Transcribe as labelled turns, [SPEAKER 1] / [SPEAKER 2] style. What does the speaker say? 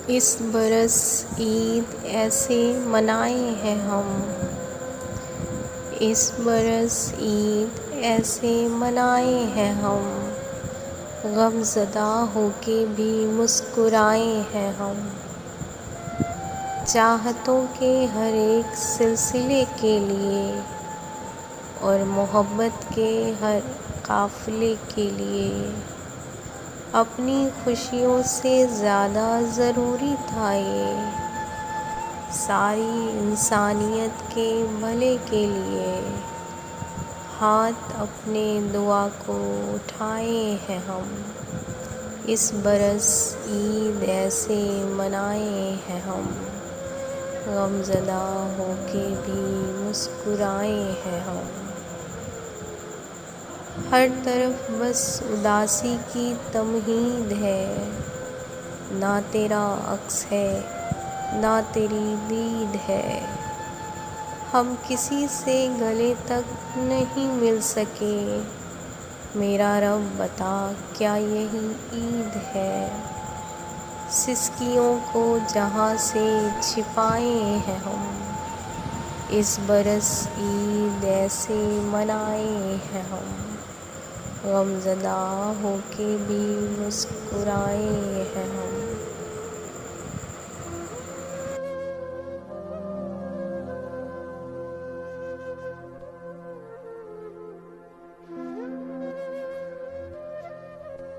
[SPEAKER 1] اس برس عید ایسے منائے ہیں ہم، اس برس عید ایسے منائے ہیں ہم، غم زدہ ہو کے بھی مسکرائے ہیں ہم، چاہتوں کے ہر ایک سلسلے کے لیے اور محبت کے ہر قافلے کے لیے اپنی خوشیوں سے زیادہ ضروری تھا یہ، ساری انسانیت کے بھلے کے لیے ہاتھ اپنے دعا کو اٹھائے ہیں ہم، اس برس عید ایسے منائے ہیں ہم، غم زدہ ہو کے بھی مسکرائے ہیں ہم، ہر طرف بس اداسی کی تمہید ہے، نہ تیرا عکس ہے نہ تیری دید ہے، ہم کسی سے گلے تک نہیں مل سکے، میرا رب بتا کیا یہی عید ہے، سسکیوں کو جہاں سے چھپائے ہیں ہم، اس برس عید ایسے منائے ہیں ہم، غم زدہ ہو کے بھی مسکرائے ہیں ہم۔